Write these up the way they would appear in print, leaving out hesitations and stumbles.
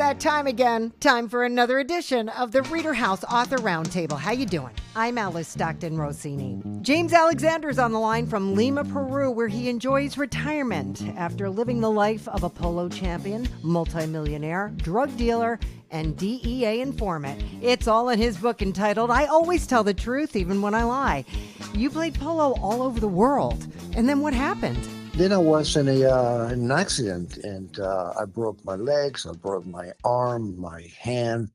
that time again. Time for another edition of the ReaderHouse Author Roundtable. How you doing? I'm Alice Stockton Rossini. James Alexandre is on the line from Lima, Peru, where he enjoys retirement after living the life of a polo champion, multimillionaire, drug dealer, and DEA informant. It's all in his book entitled, I Always Tell the Truth, Even When I Lie. You played polo all over the world. And then what happened? Then I was in an accident, and I broke my legs, I broke my arm, my hand,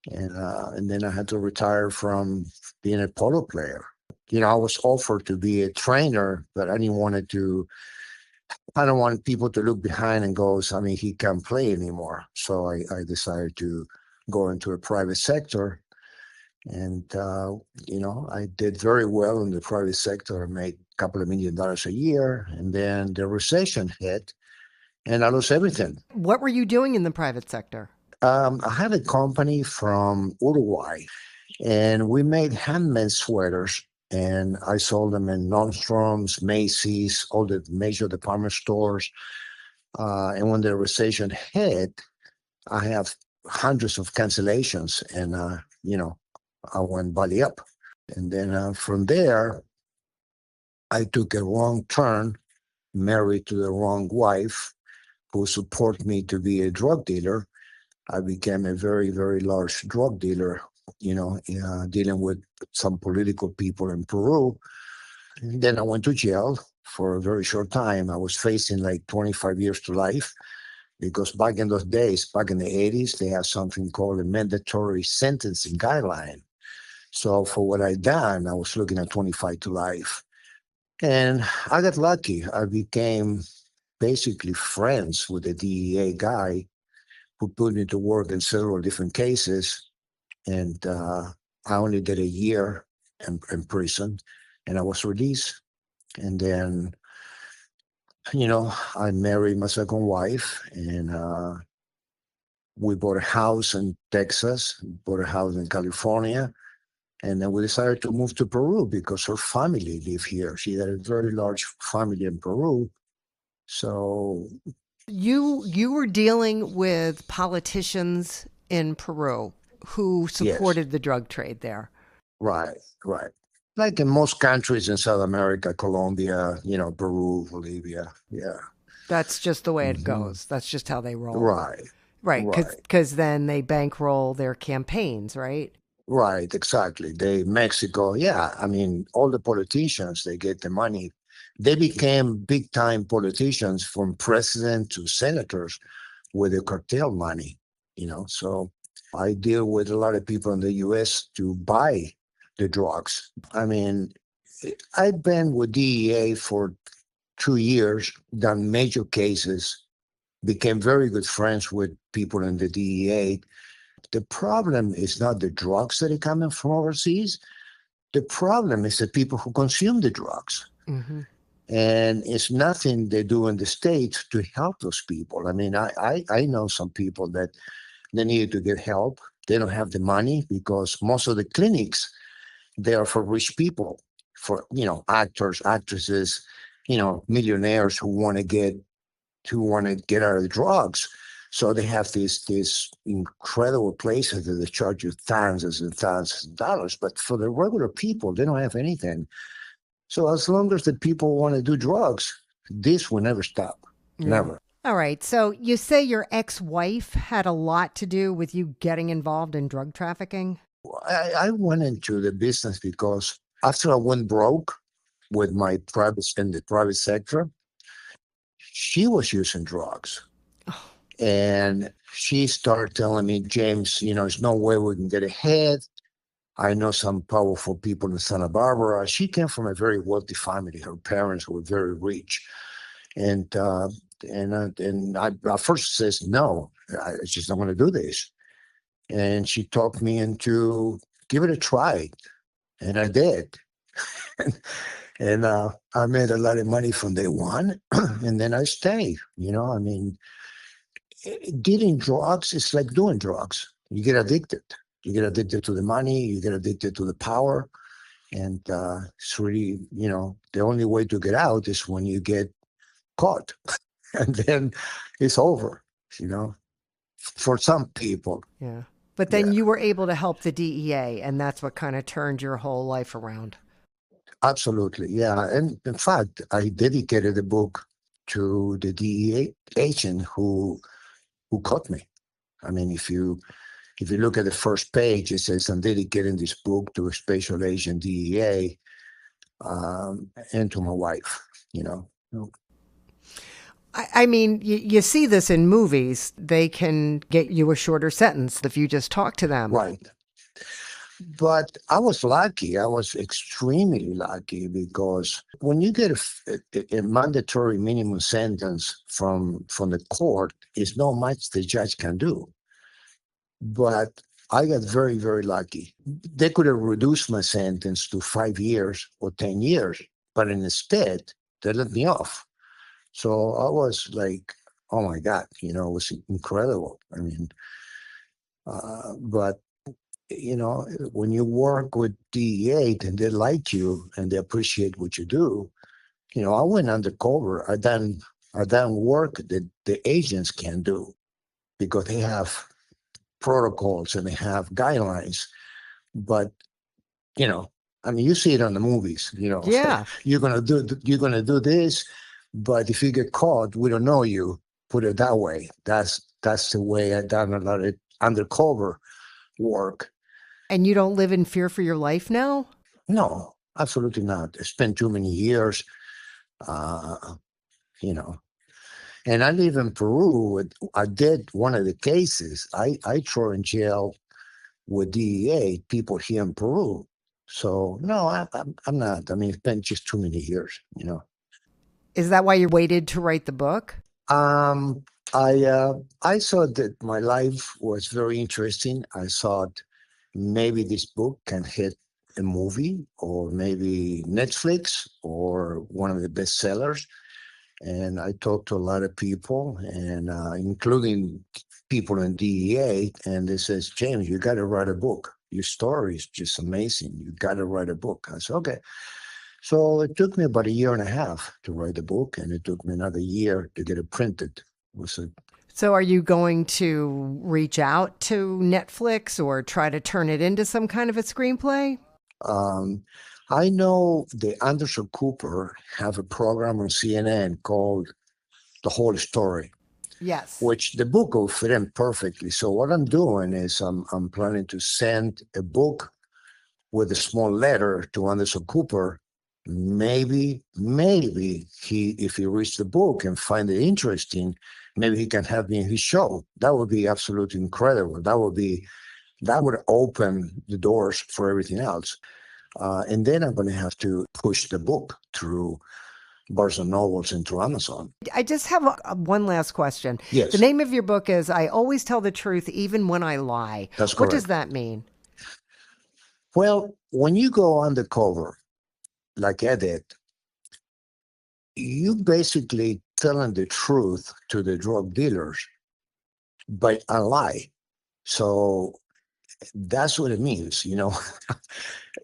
and then I had to retire from being a polo player. You know, I was offered to be a trainer, but I don't want people to look behind and go, I mean, he can't play anymore. So I decided to go into a private sector. And, I did very well in the private sector. I made a couple of $1 million a year. And then the recession hit and I lost everything. What were you doing in the private sector? I had a company from Uruguay and we made handmade sweaters. And I sold them in Nordstrom's, Macy's, all the major department stores. And when the recession hit, I have hundreds of cancellations and, I went belly up. And then from there, I took a wrong turn, married to the wrong wife who supported me to be a drug dealer. I became a very, very large drug dealer, dealing with some political people in Peru. And then I went to jail for a very short time. I was facing like 25 years to life because back in those days, back in the 80s, they had something called a mandatory sentencing guideline. So for what I'd done, I was looking at 25 to life. And I got lucky. I became basically friends with the DEA guy who put me to work in several different cases. And I only did a year in prison and I was released. And then, I married my second wife and we bought a house in Texas, bought a house in California. And then we decided to move to Peru because her family lived here. She had a very large family in Peru. So you were dealing with politicians in Peru who supported the drug trade there. Right. Like in most countries in South America, Colombia, Peru, Bolivia. Yeah. That's just the way it goes. That's just how they roll. Right. Because then they bankroll their campaigns, right? Right, exactly. Mexico, yeah. I mean, all the politicians, they get the money. They became big time politicians from president to senators with the cartel money, So I deal with a lot of people in the US to buy the drugs. I mean, I've been with DEA for 2 years, done major cases, became very good friends with people in the DEA. The problem is not the drugs that are coming from overseas. The problem is the people who consume the drugs. Mm-hmm. And it's nothing they do in the States to help those people. I mean, I know some people that they need to get help. They don't have the money because most of the clinics, they are for rich people, for, actors, actresses, millionaires who want to get out of the drugs. So they have these incredible places that they charge you thousands and thousands of dollars. But for the regular people, they don't have anything. So as long as the people want to do drugs, this will never stop. Yeah. Never. All right. So you say your ex-wife had a lot to do with you getting involved in drug trafficking? I went into the business because after I went broke with my in the private sector, she was using drugs. Oh. And she started telling me, James, there's no way we can get ahead. I know some powerful people in Santa Barbara. She came from a very wealthy family. Her parents were very rich. And I first says, no, I just don't want to do this. And she talked me into give it a try. And I did. And I made a lot of money from day one. And then I stayed, I mean, dealing drugs is like doing drugs. You get addicted. You get addicted to the money. You get addicted to the power. And it's really, the only way to get out is when you get caught. And then it's over, for some people. Yeah. But then Yeah, you were able to help the DEA, and that's what kind of turned your whole life around. absolutely. Yeah. And in fact, I dedicated the book to the DEA agent who caught me. I mean, if you look at the first page, it says I'm dedicating this book to a special agent DEA and to my wife, you know. I mean, you see this in movies. They can get you a shorter sentence if you just talk to them. Right. But I was lucky. I was extremely lucky because when you get a mandatory minimum sentence from the court, it's not much the judge can do. But I got very, very lucky. They could have reduced my sentence to 5 years or 10 years, but instead, they let me off. So I was like, oh my God, it was incredible. I mean, but when you work with DEA and they like you and they appreciate what you do, I went undercover. I done work that the agents can do because they have protocols and they have guidelines. But you know, I mean, you see it on the movies. Yeah. you're gonna do this, but if you get caught, we don't know you. Put it that way. That's the way I done a lot of undercover work. And you don't live in fear for your life now? No, absolutely not. I spent too many years, uh, you know. And I live in Peru. I did one of the cases. I throw in jail with DEA people here in Peru. So no, I'm not. I mean, it's been just too many years. Is that why you waited to write the book? Um, I saw that my life was very interesting. I thought maybe this book can hit a movie or maybe Netflix or one of the bestsellers. And I talked to a lot of people, and including people in DEA, and they says, James, you got to write a book. Your story is just amazing. You got to write a book. I said, okay. So it took me about a year and a half to write the book, and it took me another year to get it printed. It was a So are you going to reach out to Netflix or try to turn it into some kind of a screenplay? Um, I know the Anderson Cooper have a program on CNN called The Whole Story, Yes. which the book will fit in perfectly. So what I'm doing is I'm planning to send a book with a small letter to Anderson Cooper. Maybe if he reads the book and find it interesting, maybe he can have me in his show. That would be absolutely incredible. That would open the doors for everything else. And then I'm going to have to push the book through Barnes and Nobles and through Amazon. I just have one last question. The Yes, name of your book is I Always Tell the Truth Even When I Lie. that's What does correct. that mean? Well, when you go undercover, like I did, you basically telling the truth to the drug dealers, but a lie. So that's what it means.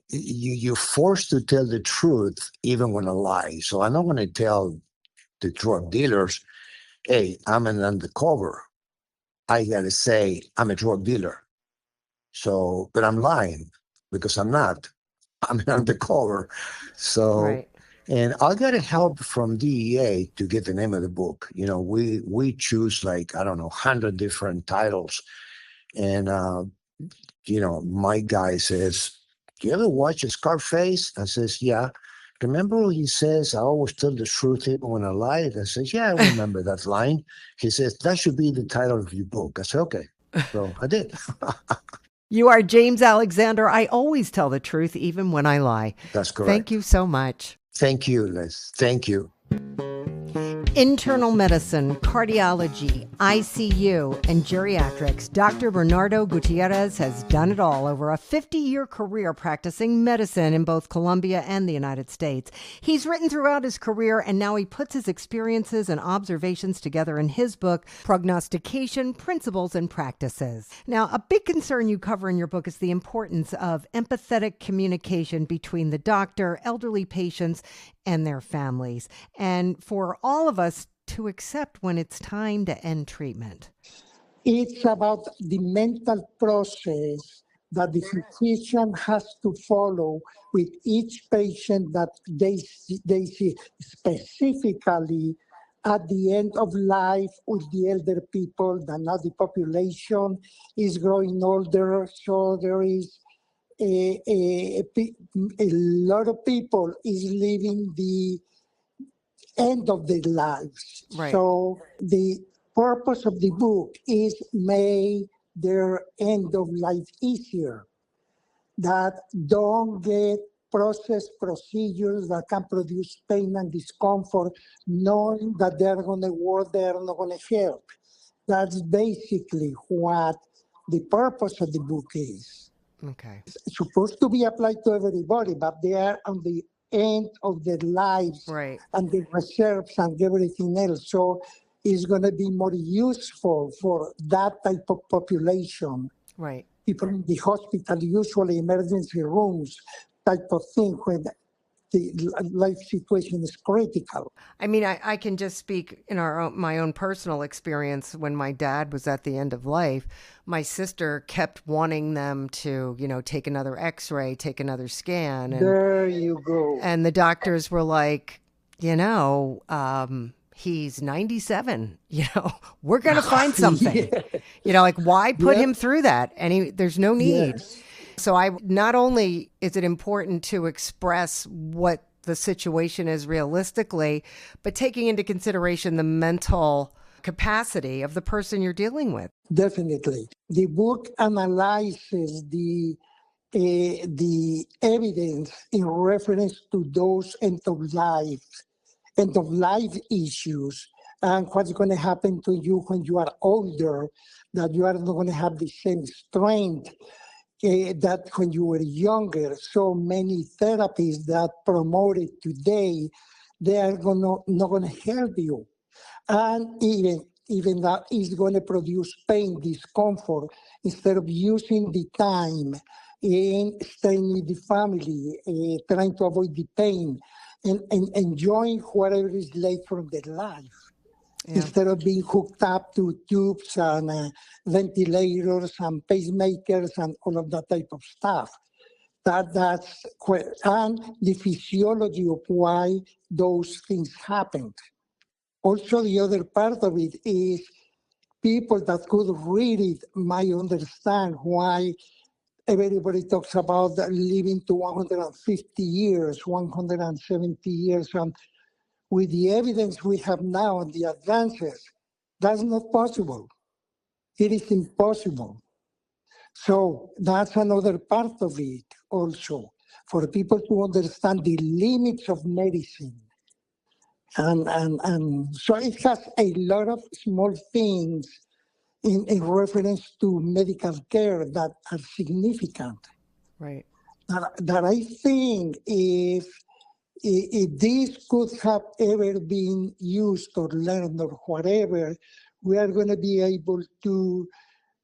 You're forced to tell the truth even when a lie. So I'm not going to tell the drug dealers, hey, I'm an undercover. I got to say I'm a drug dealer. So, but I'm lying because I'm not. I'm an undercover. So, Right. and I got help from DEA to get the name of the book. We choose like I don't know 100 different titles, and my guy says, "Do you ever watch Scarface?" I says, "Yeah." Remember he says, "I always tell the truth even when I lie." I says, "Yeah, I remember that line." He says, "That should be the title of your book." I said, "Okay." So I did. You are James Alexander. I always tell the truth even when I lie. That's Thank correct. you so much. Thank you, Liz. Thank you. Internal medicine, cardiology, ICU, and geriatrics, Dr. Bernardo Gutierrez has done it all over a 50-year career practicing medicine in both Colombia and the United States. He's written throughout his career, and now he puts his experiences and observations together in his book, Prognostication, Principles, and Practices. Now, a big concern you cover in your book is the importance of empathetic communication between the doctor, elderly patients, and their families, and for all of us to accept when it's time to end treatment. It's about the mental process that the physician has to follow with each patient that they see specifically at the end of life with the elder people, that now the population is growing older, so there is a lot of people is living the end of their lives. Right. So the purpose of the book is make their end of life easier, that don't get processed procedures that can produce pain and discomfort, knowing that they're going to work, they're not going to help. That's basically what the purpose of the book is. Okay. It's supposed to be applied to everybody, but they are on the end of their lives Right. and the reserves and everything else. So it's going to be more useful for that type of population. Right. People in the hospital, usually emergency rooms type of thing, when the life situation is critical. I mean, I can just speak in my own personal experience. When my dad was at the end of life, my sister kept wanting them to, take another x-ray, take another scan. And, there you go. And the doctors were like, he's 97, we're going to find something, Yes. why put Yep. him through that? And there's no need. Yes. So not only is it important to express what the situation is realistically, but taking into consideration the mental capacity of the person you're dealing with. Definitely. The book analyzes the evidence in reference to those end of life issues, and what's going to happen to you when you are older, that you are not going to have the same strength that when you were younger. So many therapies that promoted today, they are not going to help you. And even that is going to produce pain, discomfort, instead of using the time in staying with the family, trying to avoid the pain, and enjoying whatever is left from their life. Yeah. Instead of being hooked up to tubes and ventilators and pacemakers and all of that type of stuff. And the physiology of why those things happened. Also, the other part of it is people that could read it might understand why everybody talks about living to 150 years, 170 years. With the evidence we have now and the advances, that's not possible. It is impossible. So that's another part of it also, for people to understand the limits of medicine. And so it has a lot of small things in reference to medical care that are significant. Right. That I think if this could have ever been used or learned or whatever, we are going to be able to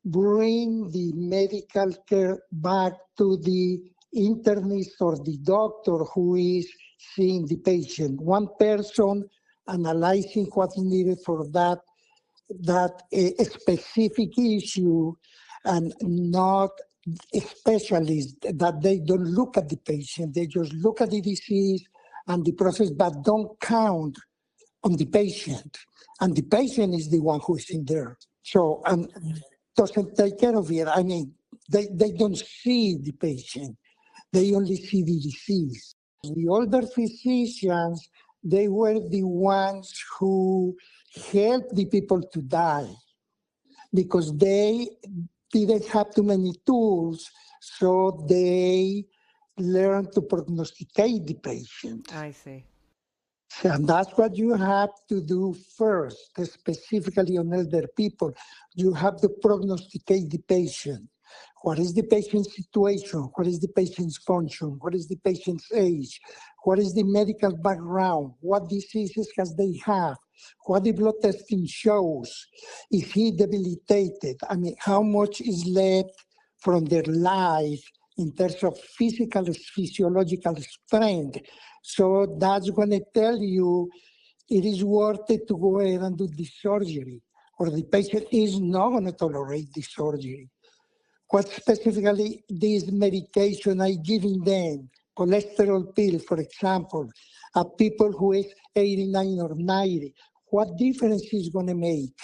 bring the medical care back to the internist or the doctor who is seeing the patient. One person analyzing what's needed for that a specific issue, and not a specialist that they don't look at the patient. They just look at the disease and the process, but don't count on the patient. And the patient is the one who is in there. So, and doesn't take care of it. I mean, they don't see the patient. They only see the disease. The older physicians, they were the ones who helped the people to die because they didn't have too many tools, so they learned to prognosticate the patient. I see. And that's what you have to do first, specifically on elder people. You have to prognosticate the patient. What is the patient's situation? What is the patient's function? What is the patient's age? What is the medical background? What diseases has they have? What the blood testing shows? Is he debilitated? I mean, how much is left from their life in terms of physiological strength? So that's going to tell you it is worth it to go ahead and do the surgery, or the patient is not going to tolerate the surgery. What specifically this medication I giving them, cholesterol pill, for example, people who is 89 or 90, what difference is going to make?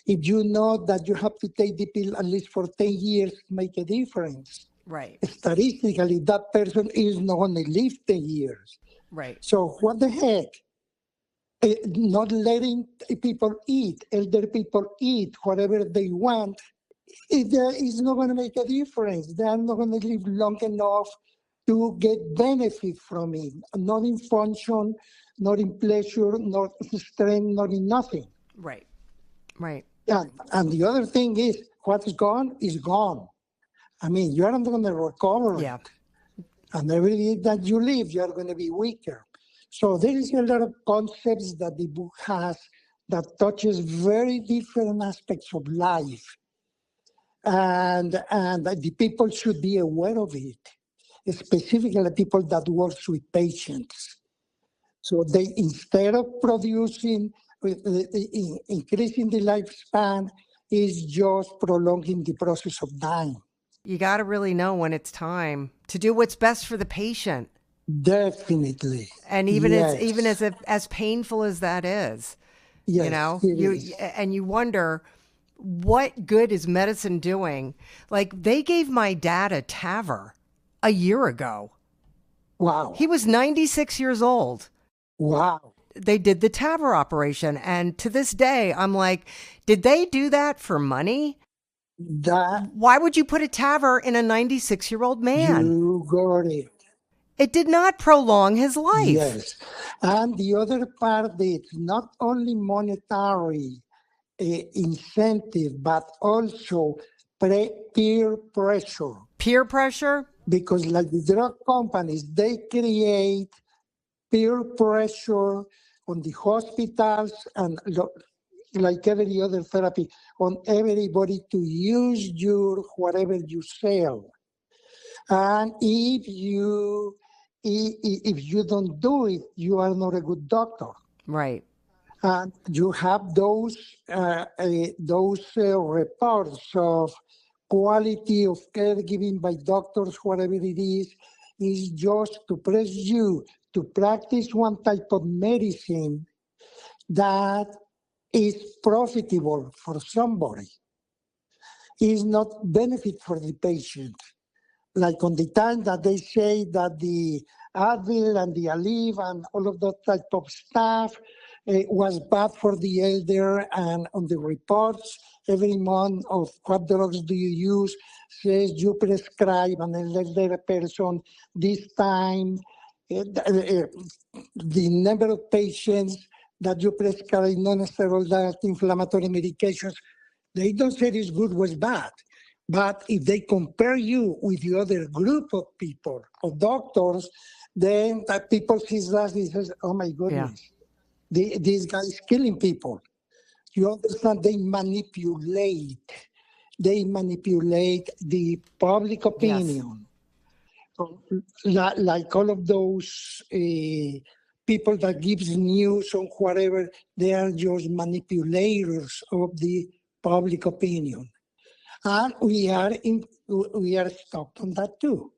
If you know that you have to take the pill at least for 10 years, make a difference. Right. Statistically, that person is not going to live 10 years. Right. So what the heck? Not letting people eat, elder people eat whatever they want, it is not going to make a difference. They are not going to live long enough to get benefit from it, not in function, not in pleasure, not in strength, not in nothing. Right. Right. And the other thing is, what's gone is gone. I mean, you are not going to recover Yeah. it. And every day that you live, you are going to be weaker. So there is a lot of concepts that the book has that touches very different aspects of life. And the people should be aware of it, specifically people that work with patients. So they, instead of producing, increasing the lifespan, is just prolonging the process of dying. You got to really know when it's time to do what's best for the patient. Definitely. And even yes. as painful as that is, Yes, you know, is. and you wonder, what good is medicine doing? Like, they gave my dad a TAVR a year ago. Wow. He was 96 years old. Wow. They did the TAVR operation. And to this day, I'm like, did they do that for money? Why would you put a TAVR in a 96-year-old man? You got it. It did not prolong his life. Yes. And the other part is not only monetary incentive, but also peer pressure. Peer pressure? Because like the drug companies, they create peer pressure on the hospitals and like every other therapy, on everybody to use your whatever you sell. And if you don't do it, you are not a good doctor. Right. And you have those reports of quality of care given by doctors, whatever it is just to press you to practice one type of medicine that is profitable for somebody, is not benefit for the patient. Like on the time that they say that the Advil and the Aleve and all of that type of stuff was bad for the elder, and on the reports every month of what drugs do you use says you prescribe an elderly person this time, the number of patients that you prescribe non-steroidal inflammatory medications, they don't say it's good was bad. But if they compare you with the other group of people, of doctors, then people see that and says, oh my goodness, this guy is killing people. You understand, they manipulate the public opinion. Yes. So, like all of those people that gives news or whatever, they are just manipulators of the public opinion. And we are stuck on that too.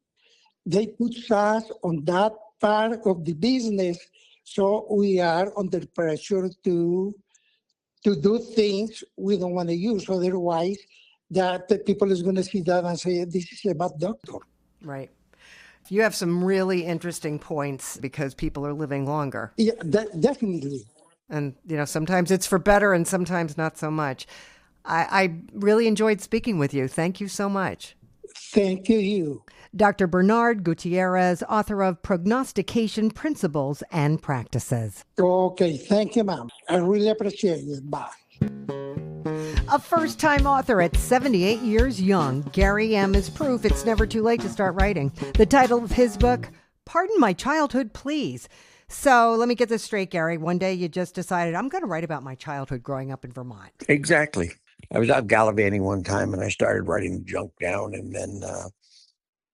They put us on that part of the business, so we are under pressure to do things we don't want to use. Otherwise, that the people is going to see that and say, this is a bad doctor. Right. You have some really interesting points because people are living longer. Yeah, definitely. And, you know, sometimes it's for better and sometimes not so much. I really enjoyed speaking with you. Thank you so much. Thank you. Dr. Bernardo Gutierrez, author of Prognostication Principles and Practices. Okay, thank you, ma'am. I really appreciate it. Bye. A first-time author at 78 years young, Gary M. is proof it's never too late to start writing. The title of his book, Pardon My Childhood, Please. So let me get this straight, Gary. One day you just decided, I'm going to write about my childhood growing up in Vermont. Exactly. I was out gallivanting one time and I started writing junk down, and then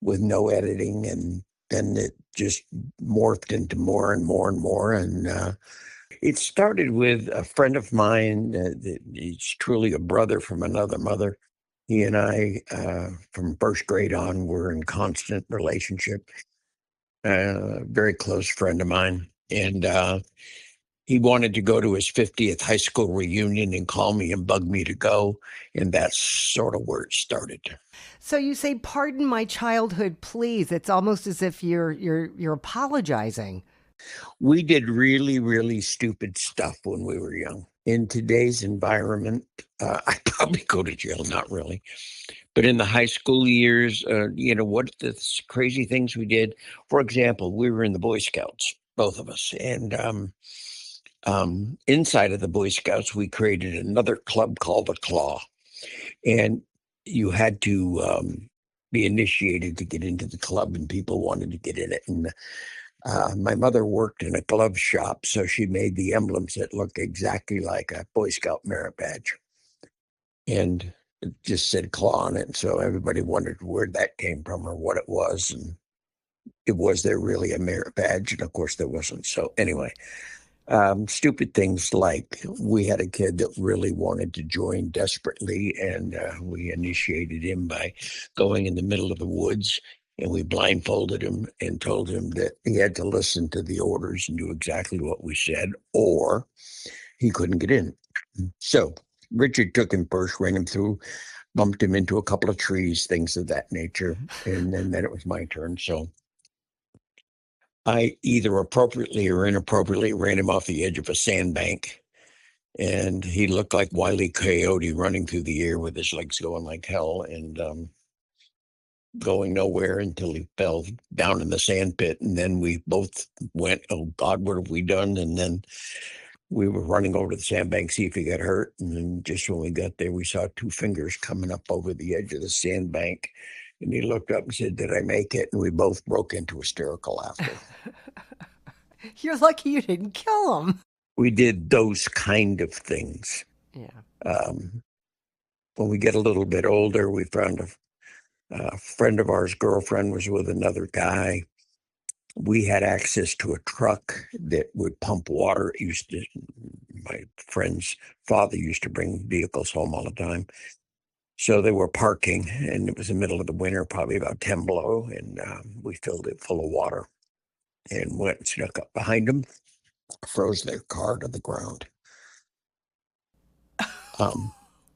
with no editing, and then it just morphed into more and more and more. And It started with a friend of mine. He's truly a brother from another mother. He and I, from first grade on, were in constant relationship. Very close friend of mine. And he wanted to go to his 50th high school reunion and call me and bug me to go. And that's sort of where it started. So you say, "Pardon my childhood, please." It's almost as if you're apologizing. We did really, really stupid stuff when we were young. In today's environment, I'd probably go to jail, not really. But in the high school years, what the crazy things we did. For example, we were in the Boy Scouts, both of us. And inside of the Boy Scouts, we created another club called the Claw. And you had to be initiated to get into the club, and people wanted to get in it. And my mother worked in a glove shop, so she made the emblems that looked exactly like a Boy Scout merit badge. And it just said Claw on it. So everybody wondered where that came from or what it was. And was there really a merit badge? And of course there wasn't. So anyway, stupid things like we had a kid that really wanted to join desperately, and we initiated him by going in the middle of the woods, and we blindfolded him and told him that he had to listen to the orders and do exactly what we said, or he couldn't get in. So Richard took him first, ran him through, bumped him into a couple of trees, things of that nature, and then it was my turn. So I either appropriately or inappropriately ran him off the edge of a sandbank, and he looked like Wile E. Coyote running through the air with his legs going like hell and going nowhere until he fell down in the sand pit. And then we both went, "Oh God, what have we done?" And then we were running over to the sandbank, see if he got hurt. And then just when we got there, we saw two fingers coming up over the edge of the sandbank. And he looked up and said, "Did I make it?" And we both broke into hysterical laughter. You're lucky you didn't kill him. We did those kind of things. Yeah. When we get a little bit older, we found a friend of ours' girlfriend was with another guy. We had access to a truck that would pump water. My friend's father used to bring vehicles home all the time. So they were parking, and it was the middle of the winter, probably about 10 below, and we filled it full of water and went and snuck up behind them, froze their car to the ground.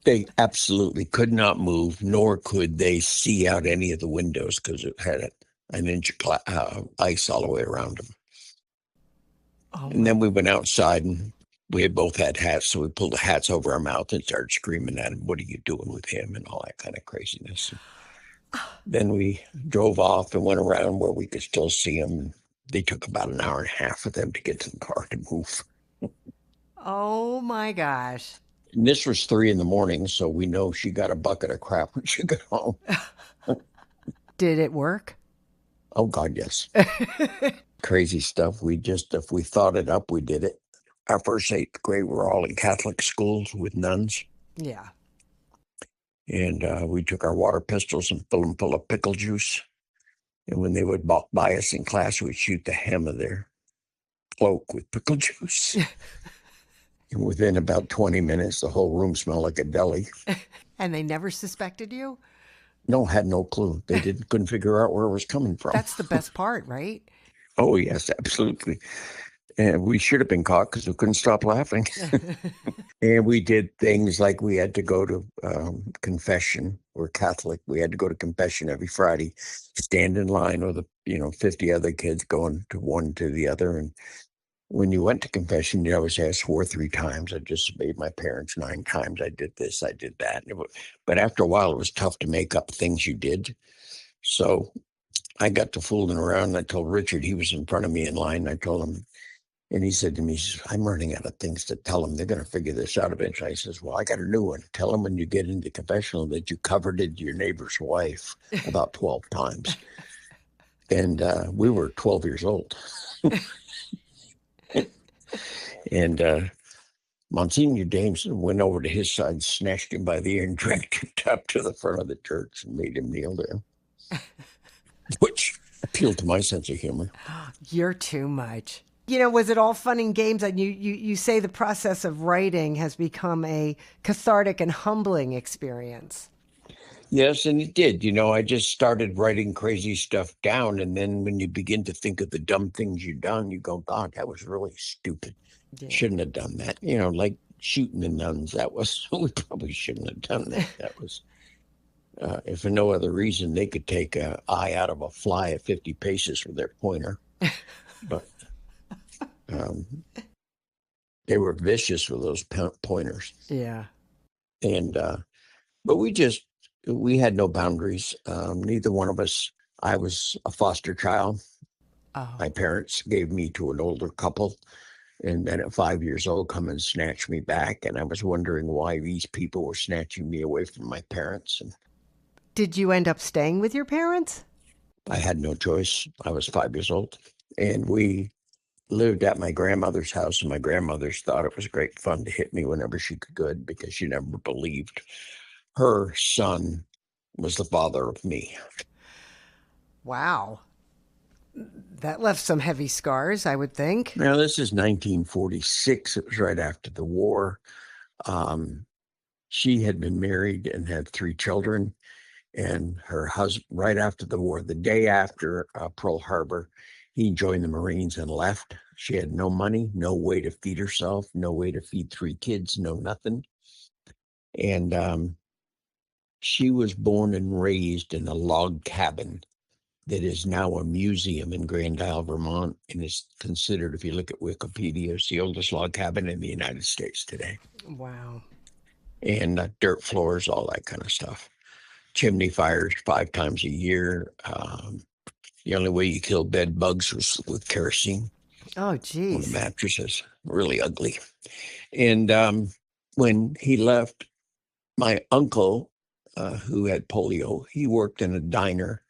They absolutely could not move, nor could they see out any of the windows because it had an inch of ice all the way around them. Oh, and then we went outside, and we had both had hats, so we pulled the hats over our mouth and started screaming at him, "What are you doing with him?" and all that kind of craziness. Then we drove off and went around where we could still see them. They took about an hour and a half for them to get to the car to move. Oh my gosh. And this was 3 a.m, so we know she got a bucket of crap when she got home. Did it work? Oh God, yes. Crazy stuff. If we thought it up, we did it. Our first 8th grade, we were all in Catholic schools with nuns. Yeah. And we took our water pistols and filled them full of pickle juice. And when they would walk by us in class, we'd shoot the hem of their cloak with pickle juice. And within about 20 minutes, the whole room smelled like a deli. And they never suspected you? No, had no clue. They couldn't figure out where it was coming from. That's the best part, right? Oh, yes, absolutely. And we should have been caught because we couldn't stop laughing. And we did things like we had to go to confession. We're Catholic. We had to go to confession every Friday, stand in line with 50 other kids going to one to the other. And when you went to confession, you always asked 4 or 3 times. I disobeyed my parents 9 times. I did this, I did that. But after a while, it was tough to make up things you did. So I got to fooling around, and I told Richard, he was in front of me in line. I told him, and he said to me, "I'm running out of things to tell them. They're going to figure this out eventually." I says, "Well, I got a new one. Tell them when you get into confessional that you coveted your neighbor's wife about 12 times. And we were 12 years old. And Monsignor Jameson went over to his side, snatched him by the ear, and dragged him up to the front of the church and made him kneel there, which appealed to my sense of humor. You're too much. Was it all fun and games? And you say the process of writing has become a cathartic and humbling experience. Yes, and it did. I just started writing crazy stuff down. And then when you begin to think of the dumb things you've done, you go, God, that was really stupid. Yeah. Shouldn't have done that. Like shooting the nuns. We probably shouldn't have done that. That was, if for no other reason, they could take an eye out of a fly at 50 paces with their pointer. But they were vicious with those pointers. Yeah. And, but we had no boundaries. Neither one of us. I was a foster child. Oh. My parents gave me to an older couple, and then at 5 years old, come and snatch me back. And I was wondering why these people were snatching me away from my parents. And did you end up staying with your parents? I had no choice. I was 5 years old, and we lived at my grandmother's house. And my grandmother's thought it was great fun to hit me whenever she could, because she never believed her son was the father of me. Wow. That left some heavy scars, I would think. Now, this is 1946. It was right after the war. She had been married and had 3 children. And her husband, right after the war, the day after Pearl Harbor, he joined the Marines and left. She had no money, no way to feed herself, no way to feed 3 kids, no nothing. And she was born and raised in a log cabin that is now a museum in Grand Isle, Vermont, and is considered, if you look at Wikipedia, it's the oldest log cabin in the United States today. Wow. And dirt floors, all that kind of stuff. Chimney fires 5 times a year. The only way you kill bed bugs was with kerosene. Oh, geez. On the mattresses, really ugly. And when he left, my uncle, who had polio, he worked in a diner.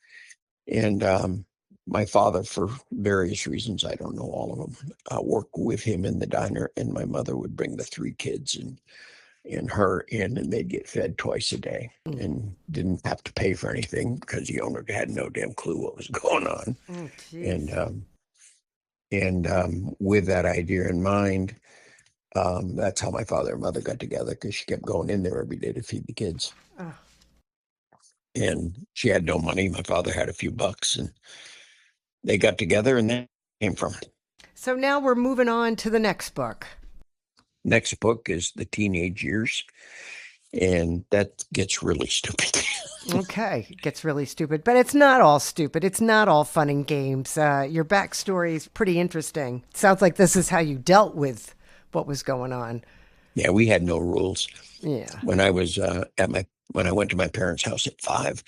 And my father, for various reasons, I don't know all of them, worked with him in the diner. And my mother would bring the 3 kids and her in, and they'd get fed twice a day and didn't have to pay for anything because the owner had no damn clue what was going on. Oh, and with that idea in mind, that's how my father and mother got together, because she kept going in there every day to feed the kids. Oh. And she had no money. My father had a few bucks, and they got together, and that came from it. So now we're moving on to the next book. Next book is The Teenage Years, and that gets really stupid. Okay, it gets really stupid, but it's not all stupid. It's not all fun and games. Your backstory is pretty interesting. It sounds like this is how you dealt with what was going on. Yeah, we had no rules. Yeah. When I was when I went to my parents' house at 5,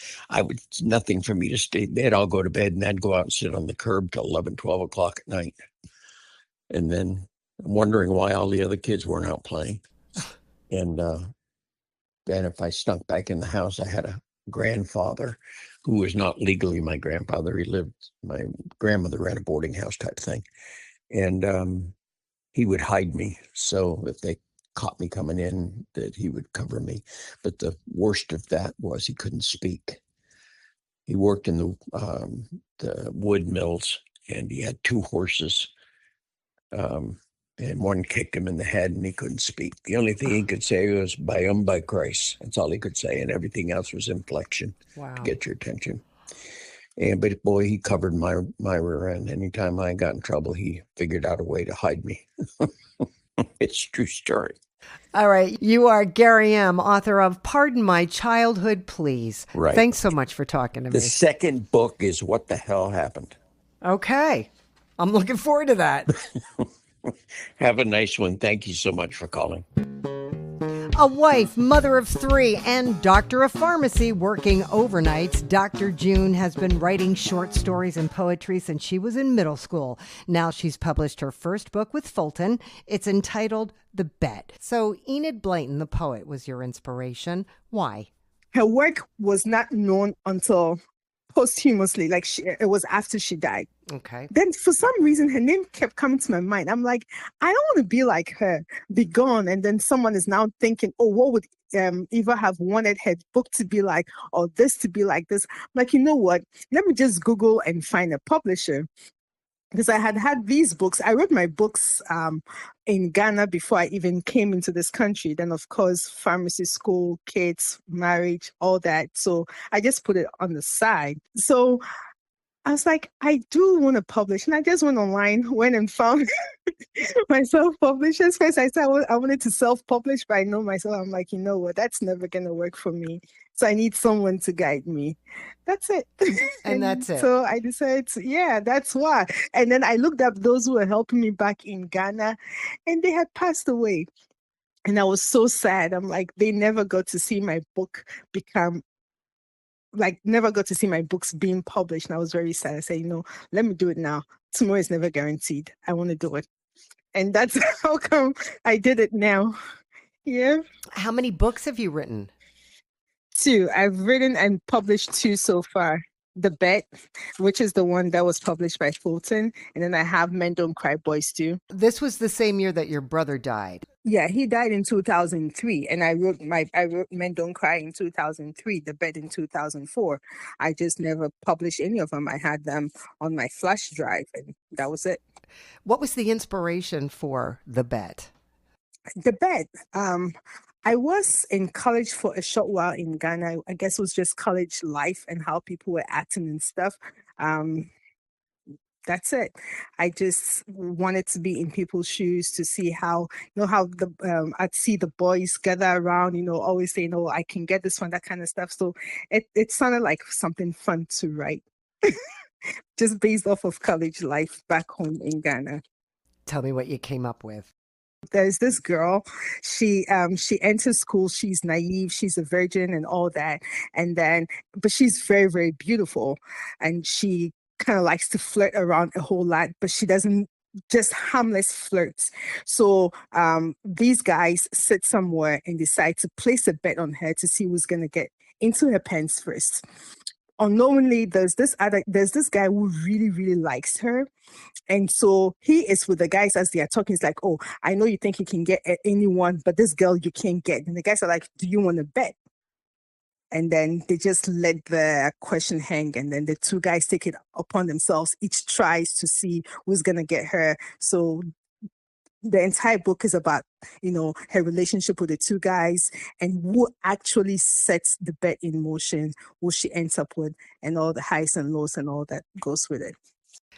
nothing for me to stay. They'd all go to bed, and I'd go out and sit on the curb till 11, 12 o'clock at night. And then I'm wondering why all the other kids weren't out playing. And then if I snuck back in the house, I had a grandfather who was not legally my grandfather. My grandmother ran a boarding house type thing. And he would hide me. So if they caught me coming in, that he would cover me. But the worst of that was he couldn't speak. He worked in the wood mills, and he had 2 horses. And one kicked him in the head, and he couldn't speak. The only thing he could say was by Christ. That's all he could say. And everything else was inflection. Wow. To get your attention. But boy, he covered my rear end. Anytime I got in trouble, he figured out a way to hide me. It's a true story. All right. You are Gary M., author of Pardon My Childhood, Please. Right. Thanks so much for talking to me. The second book is What the Hell Happened. Okay. I'm looking forward to that. Have a nice one. Thank you so much for calling. A wife, mother of 3, and doctor of pharmacy working overnights, Dr. June has been writing short stories and poetry since she was in middle school. Now she's published her first book with Fulton. It's entitled The Bet. So Enid Blyton, the poet, was your inspiration. Why? Her work was not known until posthumously, it was after she died. Okay. Then for some reason, her name kept coming to my mind. I'm like, I don't want to be like her, be gone. And then someone is now thinking, oh, what would Eva have wanted her book to be like, or this to be like this? I'm like, you know what? Let me just Google and find a publisher. because I had these books. I wrote my books in Ghana before I even came into this country. Then, of course, pharmacy school, kids, marriage, all that. So I just put it on the side. So I was like, I do want to publish. And I just went online, went and found my self-publishers. First, I said I wanted to self-publish, but I know myself. I'm like, you know what? That's never going to work for me. So I need someone to guide me. That's it. And that's it. So I decided that's why. And then I looked up those who were helping me back in Ghana, and they had passed away. And I was so sad. I'm like, they never got to see my book never got to see my books being published. And I was very sad. I said, let me do it now. Tomorrow is never guaranteed. I want to do it. And that's how come I did it now. Yeah. How many books have you written? 2. I've written and published 2 so far. The Bet, which is the one that was published by Fulton. And then I have Men Don't Cry Boys too. This was the same year that your brother died. Yeah, he died in 2003. And I wrote Men Don't Cry in 2003, The Bet in 2004. I just never published any of them. I had them on my flash drive, and that was it. What was the inspiration for The Bet? The Bet, I was in college for a short while in Ghana. I guess it was just college life and how people were acting and stuff. That's it. I just wanted to be in people's shoes to see how I'd see the boys gather around, always saying, "Oh, I can get this one," that kind of stuff. So it sounded like something fun to write, just based off of college life back home in Ghana. Tell me what you came up with. There's this girl, she enters school, she's naive, she's a virgin and all that. But she's very, very beautiful. And she kind of likes to flirt around a whole lot, but she doesn't, just harmless flirts. So these guys sit somewhere and decide to place a bet on her to see who's going to get into her pants first. Unknowingly, there's this guy who really, really likes her. And so he is with the guys as they are talking. He's like, "Oh, I know you think you can get anyone, but this girl you can't get." And the guys are like, "Do you want to bet?" And then they just let the question hang. And then the 2 guys take it upon themselves. Each tries to see who's going to get her. So the entire book is about, her relationship with the 2 guys and who actually sets the bet in motion, who she ends up with, and all the highs and lows and all that goes with it.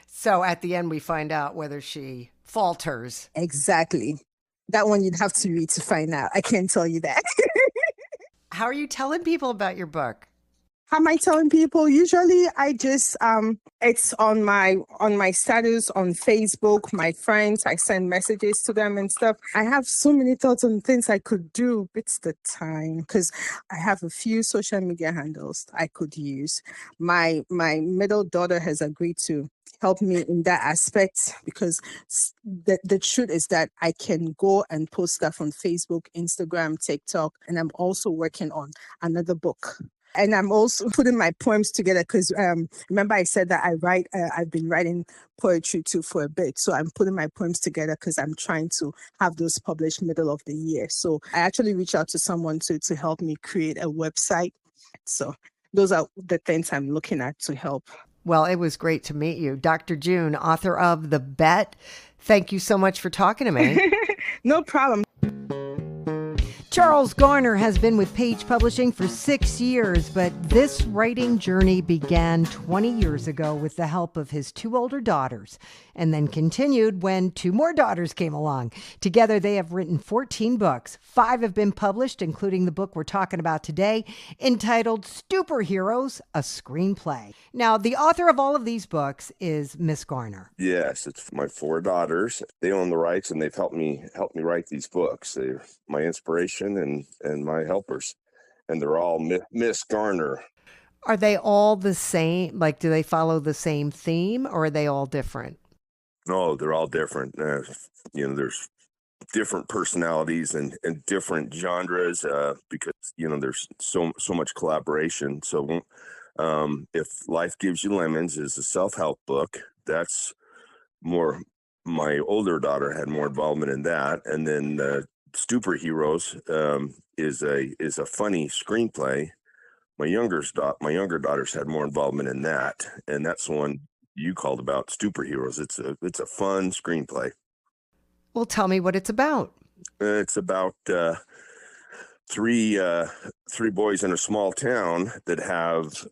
So at the end, we find out whether she falters. Exactly. That one you'd have to read to find out. I can't tell you that. How are you telling people about your book? How am I telling people? Usually I just, it's on my status on Facebook, my friends, I send messages to them and stuff. I have so many thoughts on things I could do. It's the time, because I have a few social media handles I could use. My middle daughter has agreed to help me in that aspect, because the truth is that I can go and post stuff on Facebook, Instagram, TikTok, and I'm also working on another book. And I'm also putting my poems together because remember I said that I write, I've been writing poetry too for a bit. So I'm putting my poems together because I'm trying to have those published middle of the year. So I actually reached out to someone to help me create a website. So those are the things I'm looking at to help. Well, it was great to meet you. Dr. June, author of The Bet. Thank you so much for talking to me. No problem. Charles Garner has been with Page Publishing for 6 years, but this writing journey began 20 years ago with the help of his 2 older daughters, and then continued when 2 more daughters came along. Together, they have written 14 books. 5 have been published, including the book we're talking about today, entitled Superheroes, a Screenplay. Now, the author of all of these books is Miss Garner. Yes, it's my 4 daughters. They own the rights, and they've helped me write these books. They're my inspiration and my helpers, and they're all Miss Garner. Are they all the same? Like, do they follow the same theme, or are they all different? No, they're all different. There's different personalities and different genres because there's so much collaboration. So if Life Gives You Lemons is a self-help book, that's more, my older daughter had more involvement in that, and then Superheroes is a funny screenplay. My younger daughters had more involvement in that, and that's one you called about superheroes. It's a fun screenplay. Well, tell me what it's about. It's about three boys in a small town that have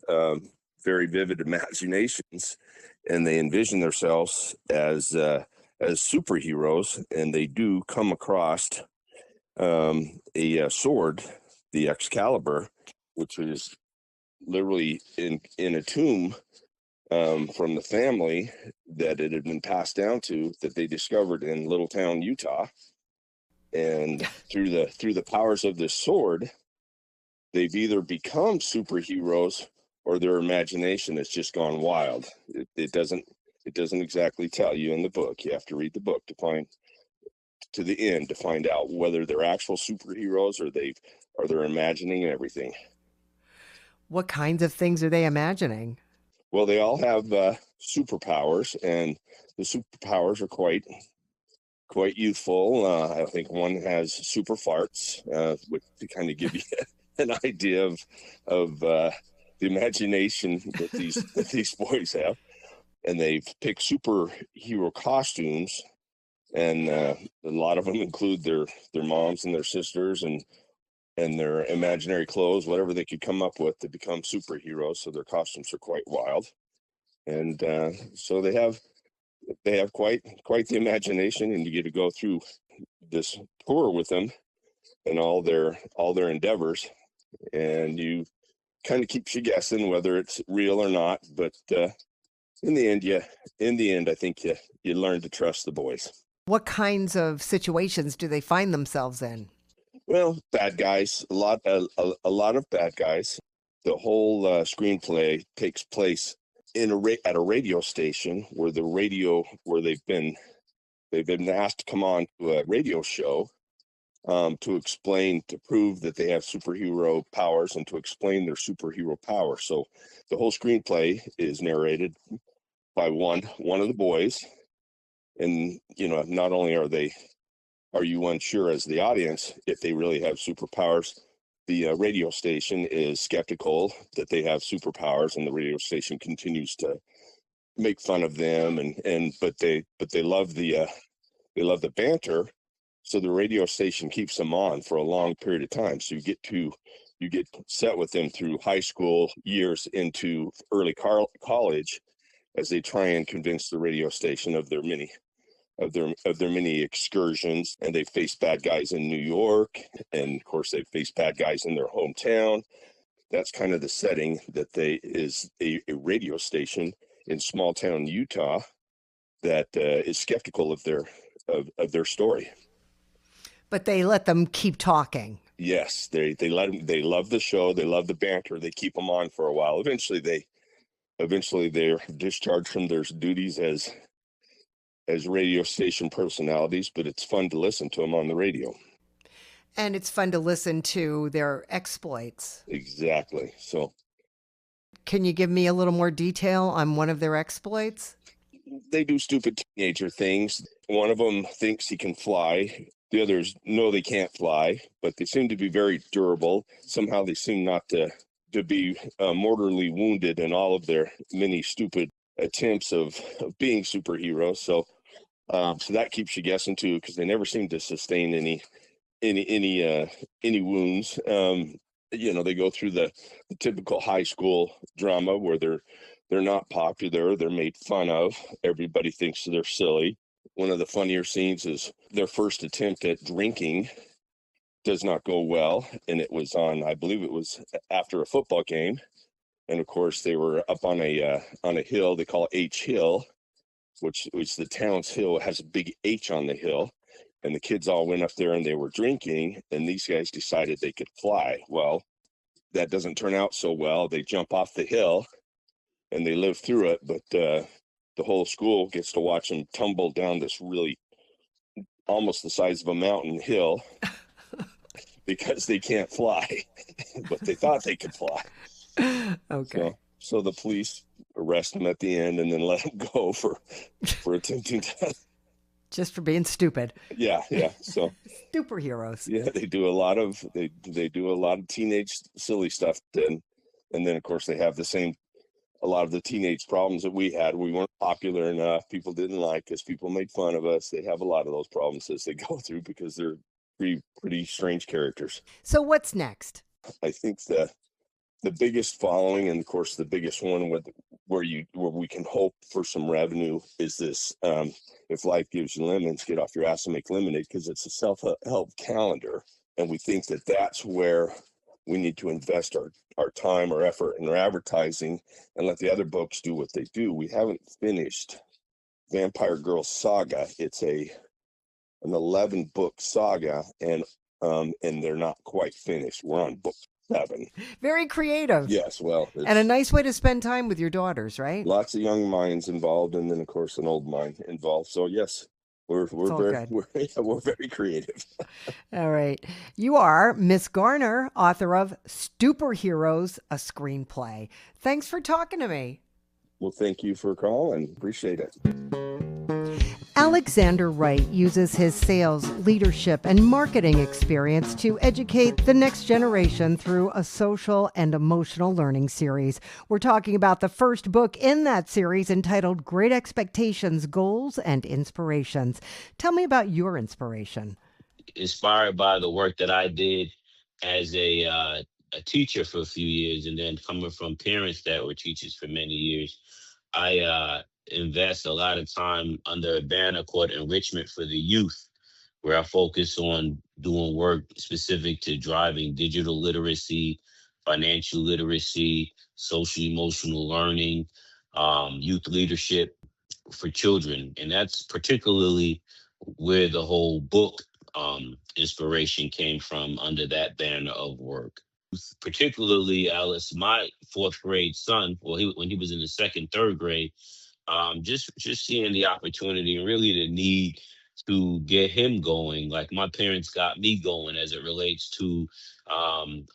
very vivid imaginations, and they envision themselves as superheroes, and they do come across a sword, the Excalibur, which is literally in a tomb from the family that it had been passed down to, that they discovered in Little Town, Utah. And through the powers of this sword, they've either become superheroes or their imagination has just gone wild. It doesn't exactly tell you in the book. You have to read the book to find to the end to find out whether they're actual superheroes or they're imagining everything. What kinds of things are they imagining? Well, they all have superpowers, and the superpowers are quite youthful. I think one has super farts, which to kind of give you an idea of the imagination that these boys have. And they've picked superhero costumes, and a lot of them include their moms and their sisters and their imaginary clothes, whatever they could come up with to become superheroes. So their costumes are quite wild, and so they have quite the imagination, and you get to go through this tour with them and all their endeavors, and you kind of keeps you guessing whether it's real or not. But in the end, I think you learn to trust the boys. What kinds of situations do they find themselves in? Well, bad guys, a lot of bad guys. The whole screenplay takes place at a radio station where they've been asked to come on to a radio show to prove that they have superhero powers and to explain their superhero power. So the whole screenplay is narrated by one of the boys, and not only are you unsure as the audience if they really have superpowers, the radio station is skeptical that they have superpowers, and the radio station continues to make fun of them, but they love the banter, so the radio station keeps them on for a long period of time. So you get set with them through high school years into early college as they try and convince the radio station of their many excursions, and they face bad guys in New York, and of course they face bad guys in their hometown. That's kind of the setting that is a radio station in small town Utah that is skeptical of their story. But they let them keep talking. Yes, they love the show, they love the banter, they keep them on for a while. Eventually they're discharged from their duties as radio station personalities, but it's fun to listen to them on the radio. And it's fun to listen to their exploits. Exactly. So can you give me a little more detail on one of their exploits? They do stupid teenager things. One of them thinks he can fly. The others know they can't fly, but they seem to be very durable. Somehow they seem not to be mortally wounded in all of their many stupid attempts of being superheroes. So that keeps you guessing too, because they never seem to sustain any wounds. They go through the typical high school drama where they're not popular, they're made fun of, everybody thinks they're silly. One of the funnier scenes is their first attempt at drinking does not go well, and it was I believe it was after a football game, and of course they were up on a hill they call H Hill, which the town's hill has a big H on the hill, and the kids all went up there and they were drinking, and these guys decided they could fly. Well, that doesn't turn out so well. They jump off the hill and they live through it, but the whole school gets to watch them tumble down this really almost the size of a mountain hill because they can't fly, but they thought they could fly. Okay. So the police arrest them at the end and then let them go for attempting to. Just for being stupid. Yeah. So superheroes. Yeah, they do a lot of teenage silly stuff, and then of course they have the same a lot of the teenage problems that we had. We weren't popular enough. People didn't like us. People made fun of us. They have a lot of those problems as they go through because they're pretty strange characters. So what's next? I think the biggest following, and of course the biggest one where we can hope for some revenue, is this: if life gives you lemons, get off your ass and make lemonade, because it's a self-help calendar, and we think that that's where we need to invest our time, our effort, and our advertising, and let the other books do what they do. We haven't finished Vampire Girls Saga. It's an 11-book saga, and they're not quite finished. We're on book 7. Very creative. Yes, well, and a nice way to spend time with your daughters, right? Lots of young minds involved, and then of course an old mind involved. So yes, we're very creative. All right. You are Miss Garner, author of Superheroes, a Screenplay. Thanks for talking to me. Well, thank you for calling. Appreciate it. Alexandre Wright uses his sales, leadership, and marketing experience to educate the next generation through a social and emotional learning series. We're talking about the first book in that series, entitled Great Expectations, Goals, and Inspirations. Tell me about your inspiration. Inspired by the work that I did as a teacher for a few years, and then coming from parents that were teachers for many years, I invest a lot of time under a banner called Enrichment for the Youth, where I focus on doing work specific to driving digital literacy, financial literacy, social emotional learning, youth leadership for children. And that's particularly where the whole book inspiration came from, under that banner of work. Particularly, Alice, my 4th grade son, when he was in the 2nd, 3rd grade, just seeing the opportunity and really the need to get him going. Like my parents got me going as it relates to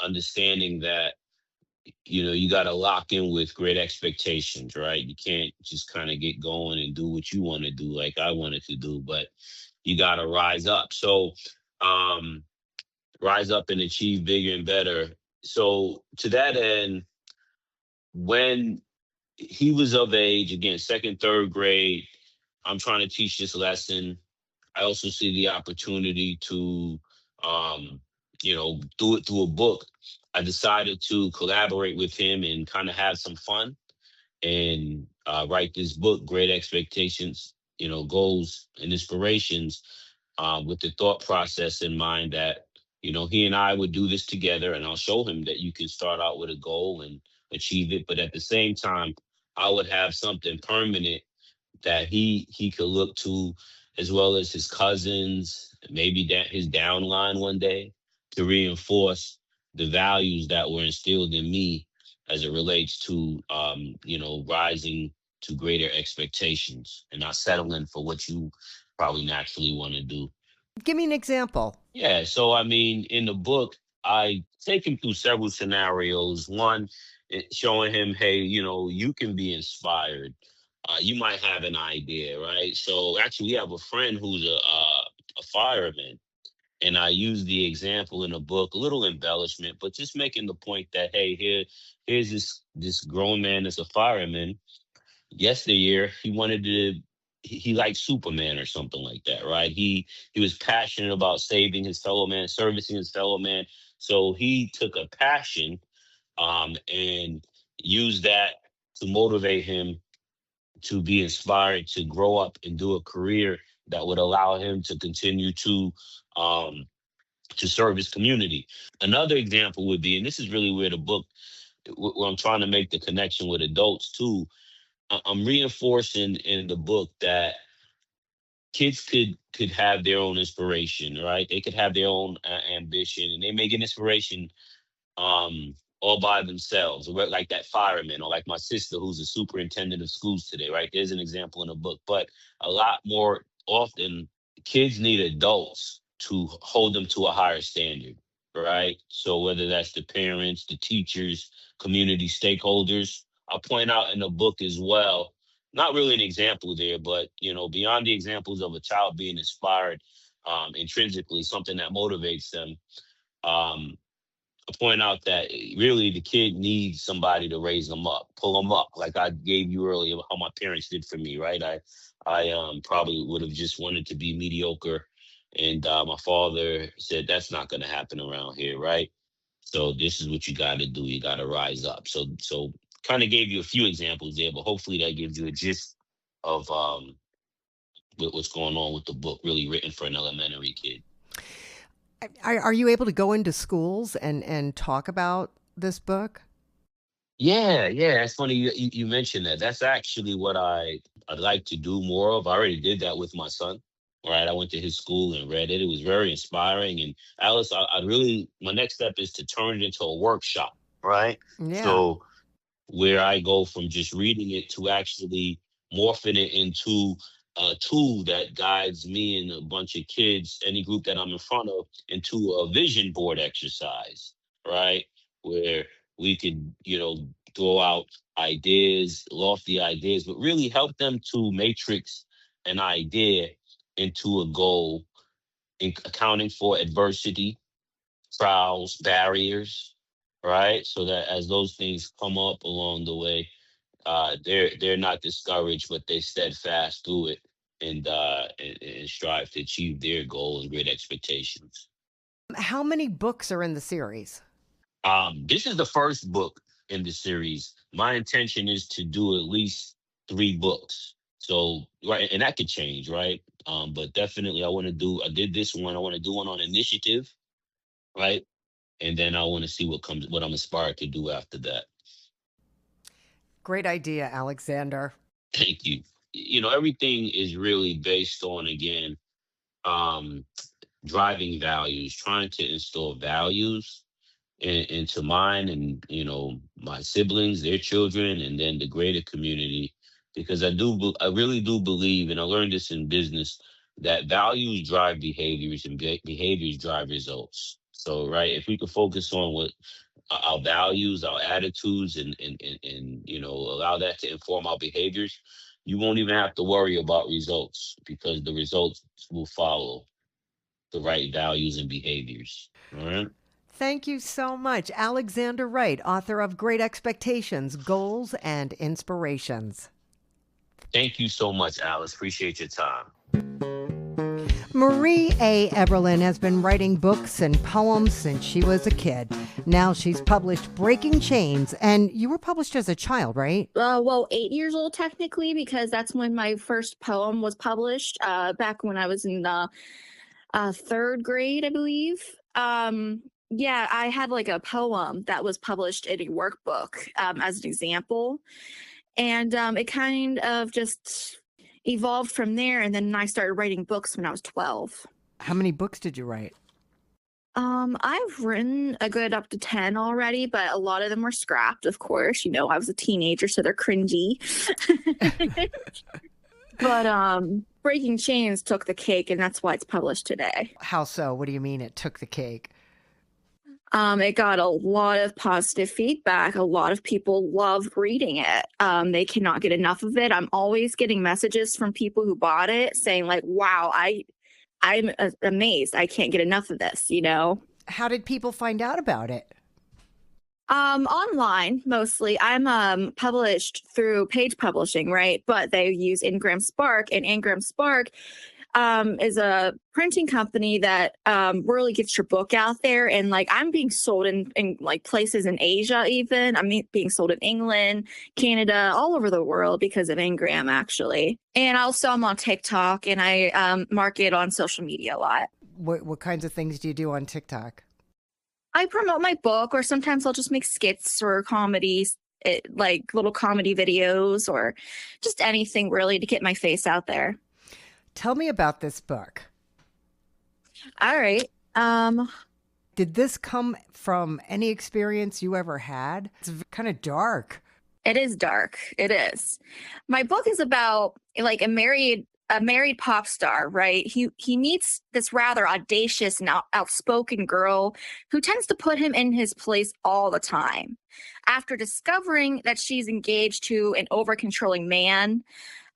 understanding that, you got to lock in with great expectations, right? You can't just kind of get going and do what you want to do like I wanted to do, but you got to rise up. So rise up and achieve bigger and better. So to that end, when he was of age, again, 2nd, 3rd grade, I'm trying to teach this lesson. I also see the opportunity to, do it through a book. I decided to collaborate with him and kind of have some fun and write this book, Great Expectations, Goals and Inspirations, with the thought process in mind that, he and I would do this together, and I'll show him that you can start out with a goal and achieve it. But at the same time, I would have something permanent that he could look to, as well as his cousins, maybe his downline one day, to reinforce the values that were instilled in me as it relates to, rising to greater expectations and not settling for what you probably naturally want to do. Give me an example. Yeah. So, in the book, I take him through several scenarios. One, showing him, hey, you can be inspired. You might have an idea, right? So actually, we have a friend who's a fireman. And I use the example in the book, a little embellishment, but just making the point that, hey, here's this grown man that's a fireman. Yesteryear, he liked Superman or something like that, right? He was passionate about saving his fellow man, servicing his fellow man. So he took a passion and used that to motivate him to be inspired to grow up and do a career that would allow him to continue to serve his community. Another example would be, and this is really where I'm trying to make the connection with adults too. I'm reinforcing in the book that kids could have their own inspiration, right? They could have their own ambition, and they may get inspiration all by themselves, like that fireman, or like my sister who's a superintendent of schools today, right? There's an example in the book. But a lot more often, kids need adults to hold them to a higher standard, right? So whether that's the parents, the teachers, community stakeholders, I'll point out in the book as well, not really an example there, but, beyond the examples of a child being inspired intrinsically, something that motivates them, point out that really the kid needs somebody to raise them up, pull them up, like I gave you earlier, how my parents did for me, right? I probably would have just wanted to be mediocre, and my father said that's not going to happen around here, right? So this is what you got to do. You got to rise up. So kind of gave you a few examples there, but hopefully that gives you a gist of what's going on with the book, really written for an elementary kid. Are you able to go into schools and talk about this book? Yeah. It's funny you mentioned that. That's actually what I'd like to do more of. I already did that with my son. Right, I went to his school and read it. It was very inspiring. And Alice, I really, my next step is to turn it into a workshop. Right. Yeah. So where I go from just reading it to actually morphing it into a tool that guides me and a bunch of kids, any group that I'm in front of, into a vision board exercise, right? Where we could, throw out ideas, lofty ideas, but really help them to matrix an idea into a goal, accounting for adversity, trials, barriers, right? So that as those things come up along the way, they're not discouraged, but they steadfast through it and strive to achieve their goals and great expectations. How many books are in the series? This is the first book in the series. My intention is to do at least 3 books. So, right, and that could change, right? But definitely I did this one. I want to do one on initiative, right? And then I want to see what I'm inspired to do after that. Great idea, Alexandre. Thank you. Everything is really based on, again, driving values, trying to instill values into mine and, my siblings, their children, and then the greater community. Because I really do believe, and I learned this in business, that values drive behaviors and behaviors drive results. So, right, if we could focus on what our values, our attitudes, and allow that to inform our behaviors, you won't even have to worry about results because the results will follow the right values and behaviors. All right. Thank you so much, Alexandre Wright, author of Great Expectations, Goals, and Inspirations. Thank you so much, Alice. Appreciate your time. Marie A. Eberlein has been writing books and poems since she was a kid. Now she's published Breaking Chains, and you were published as a child, right? 8 years old technically, because that's when my first poem was published, back when I was in the 3rd grade, I believe. Yeah, I had like a poem that was published in a workbook as an example. And it kind of just evolved from there. And then I started writing books when I was 12. How many books did you write? I've written a good up to 10 already, but a lot of them were scrapped, of course. I was a teenager, so they're cringy. But Breaking Chains took the cake, and that's why it's published today. How so? What do you mean it took the cake? It got a lot of positive feedback. A lot of people love reading it. They cannot get enough of it. I'm always getting messages from people who bought it saying like, wow, I'm amazed. I can't get enough of this, How did people find out about it? Online, mostly. I'm published through Page Publishing, right? But they use Ingram Spark, and Ingram Spark is a printing company that really gets your book out there. And like I'm being sold in like places in Asia even. I'm being sold in England, Canada, all over the world because of Ingram, actually. And also I'm on TikTok, and I market on social media a lot. What kinds of things do you do on TikTok? I promote my book, or sometimes I'll just make skits or comedies, like little comedy videos, or just anything really to get my face out there. Tell me about this book. All right. Did this come from any experience you ever had? It's kind of dark. It is dark. It is. My book is about like a married pop star, right? He meets this rather audacious and outspoken girl who tends to put him in his place all the time. After discovering that she's engaged to an over-controlling man,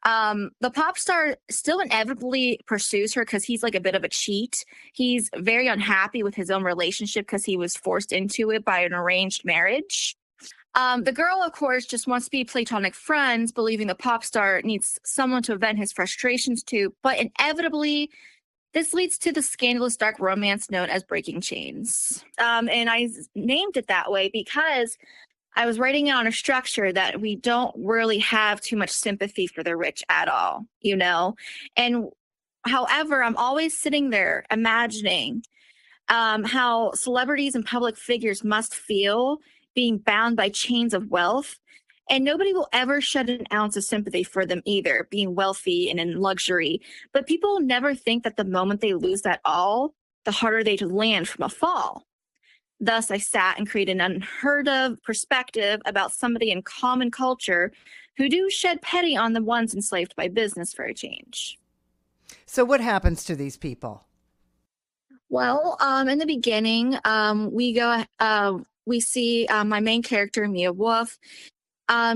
The pop star still inevitably pursues her because he's like a bit of a cheat. He's very unhappy with his own relationship because he was forced into it by an arranged marriage. The girl, of course, just wants to be platonic friends, believing the pop star needs someone to vent his frustrations to. But inevitably, this leads to the scandalous dark romance known as Breaking Chains. And I named it that way because I was writing it on a structure that we don't really have too much sympathy for the rich at all, you know? And however, I'm always sitting there imagining how celebrities and public figures must feel being bound by chains of wealth. And nobody will ever shed an ounce of sympathy for them either, being wealthy and in luxury. But people never think that the moment they lose that all, the harder they land from a fall. Thus, I sat and created an unheard of perspective about somebody in common culture who do shed pity on the ones enslaved by business for a change. So what happens to these people? Well, in the beginning, we see my main character, Mia Wolf.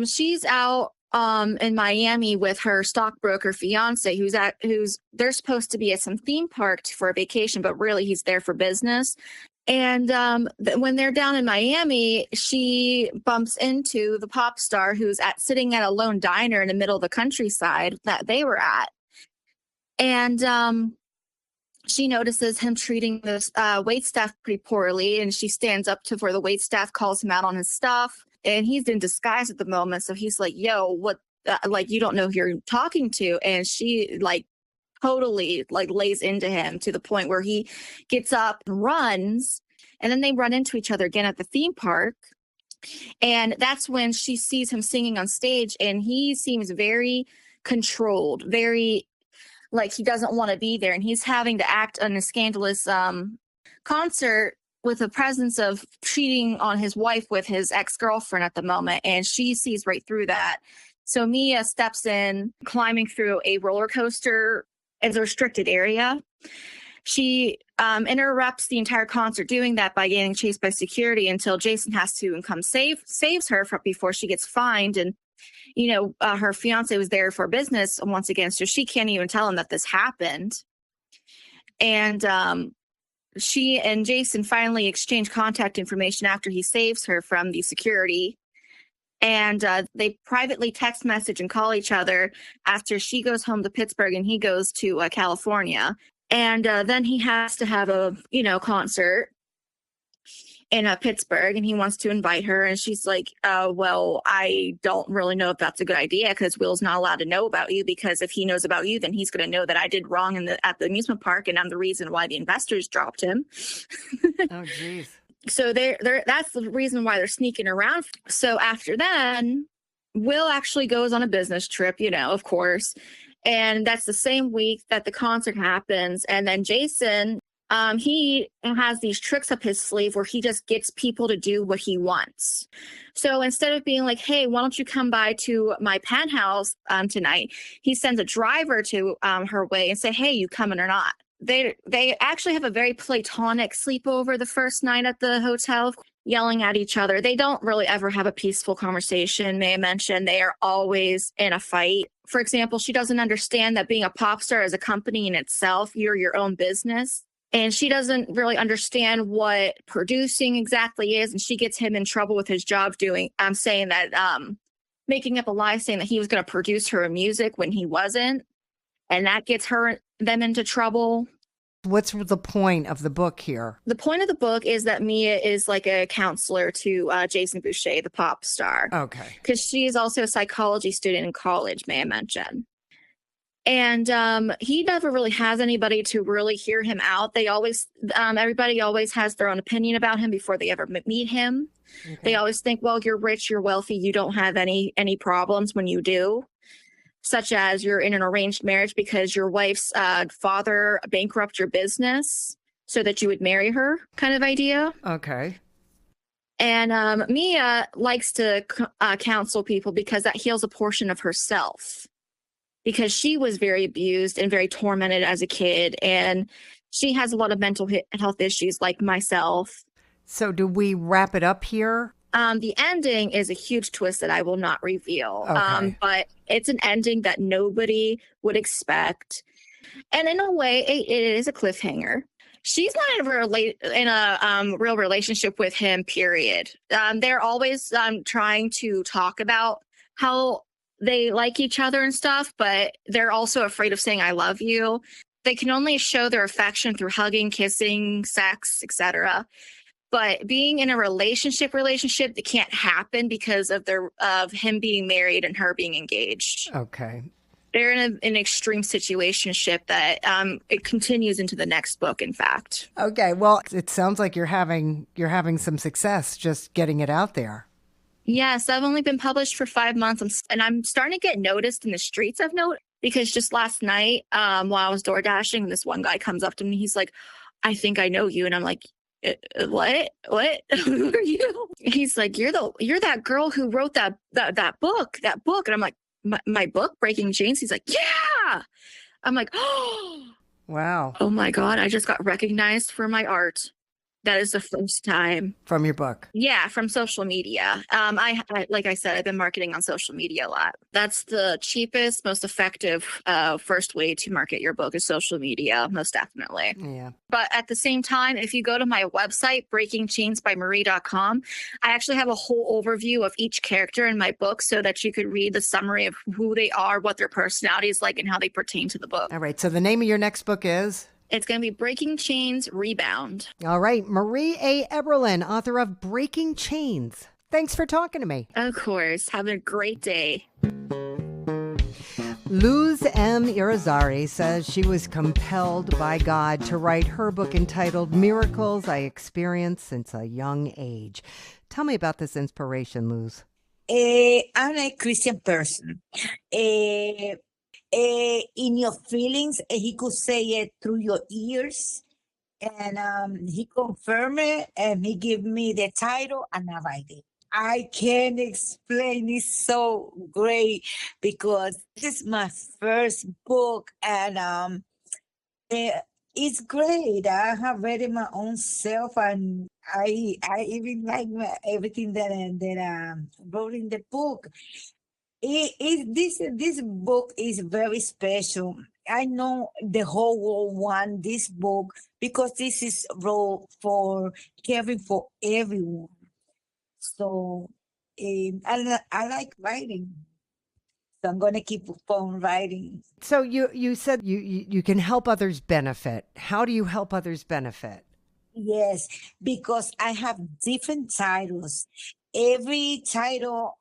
She's out in Miami with her stockbroker fiance, they're supposed to be at some theme park for a vacation, but really he's there for business. And when they're down in Miami, she bumps into the pop star who's sitting at a lone diner in the middle of the countryside that they were at. And she notices him treating this waitstaff pretty poorly, and she stands up where the waitstaff calls him out on his stuff. And he's in disguise at the moment, so he's like, "Yo, what? You don't know who you're talking to?" And she totally lays into him to the point where he gets up and runs, and then they run into each other again at the theme park. And that's when she sees him singing on stage, and he seems very controlled, very he doesn't want to be there, and he's having to act on a scandalous concert with the presence of cheating on his wife with his ex-girlfriend at the moment, and she sees right through that. So Mia steps in, climbing through a roller coaster as a restricted area. She interrupts the entire concert doing that by getting chased by security until Jason has to come saves her before she gets fined. And her fiance was there for business once again, so she can't even tell him that this happened. And she and Jason finally exchange contact information after he saves her from the security. And they privately text message and call each other after she goes home to Pittsburgh and he goes to California. And then he has to have a, concert in Pittsburgh, and he wants to invite her. And she's like, well, I don't really know if that's a good idea because Will's not allowed to know about you, because if he knows about you, then he's going to know that I did wrong at the amusement park, and I'm the reason why the investors dropped him. Oh, geez. So that's the reason why they're sneaking around. So after then, Will actually goes on a business trip, of course. And that's the same week that the concert happens. And then Jason, he has these tricks up his sleeve where he just gets people to do what he wants. So instead of being like, "Hey, why don't you come by to my penthouse tonight?" he sends a driver to her way and say, "Hey, you coming or not?" They actually have a very platonic sleepover the first night at the hotel, yelling at each other. They don't really ever have a peaceful conversation. May I mention, they are always in a fight. For example, she doesn't understand that being a pop star is a company in itself. You're your own business. And she doesn't really understand what producing exactly is. And she gets him in trouble with his job making up a lie, saying that he was going to produce her music when he wasn't. And that gets them into trouble. What's the point of the book here? The point of the book is that Mia is like a counselor to Jason Boucher, the pop star. Okay. Because she is also a psychology student in college, may I mention. And he never really has anybody to really hear him out. Everybody always has their own opinion about him before they ever meet him. Okay. They always think, well, you're rich, you're wealthy, you don't have any problems when you do. Such as you're in an arranged marriage because your wife's father bankrupted your business so that you would marry her, kind of idea. Okay. And Mia likes to counsel people because that heals a portion of herself. Because she was very abused and very tormented as a kid. And she has a lot of mental health issues like myself. So do we wrap it up here? The ending is a huge twist that I will not reveal. Okay. But it's an ending that nobody would expect. And in a way, it is a cliffhanger. She's not in a real relationship with him, period. They're always trying to talk about how they like each other and stuff, but they're also afraid of saying I love you. They can only show their affection through hugging, kissing, sex, etc. But being in a relationship that can't happen because of him being married and her being engaged. Okay. They're in an extreme situationship that it continues into the next book, in fact. Okay. Well, it sounds like you're having some success just getting it out there. Yes, I've only been published for 5 months, and I'm starting to get noticed in the streets. I've noticed because just last night, while I was door dashing, this one guy comes up to me. He's like, "I think I know you," and I'm like, "What? Who are you?" He's like, "You're that girl who wrote that book," and I'm like, my book, Breaking Chains? He's like, "Yeah." I'm like, "Oh, Wow. oh my God, I just got recognized for my art." That is the first time. From your book? Yeah, from social media. I like I said, I've been marketing on social media a lot. That's the cheapest, most effective first way to market your book is social media, most definitely. Yeah. But at the same time, if you go to my website, breakingchainsbymarie.com, I actually have a whole overview of each character in my book so that you could read the summary of who they are, what their personality is like, and how they pertain to the book. All right. So the name of your next book is? It's going to be Breaking Chains Rebound. All right. Marie A. Eberlein, author of Breaking Chains. Thanks for talking to me. Of course. Have a great day. Luz M. Irizarry says she was compelled by God to write her book entitled Miracles I Experienced Since a Young Age. Tell me about this inspiration, Luz. I'm a Christian person. In your feelings, he could say it through your ears, and he confirmed it, and he gave me the title, and I write it. I can't explain. It's so great because this is my first book, and it's great. I have read it my own self, and I even like everything that I wrote in the book. This book is very special. I know the whole world want this book because this is role for caring for everyone. So I like writing. So I'm gonna keep on writing. So you said you can help others benefit. How do you help others benefit? Yes, because I have different titles. Every title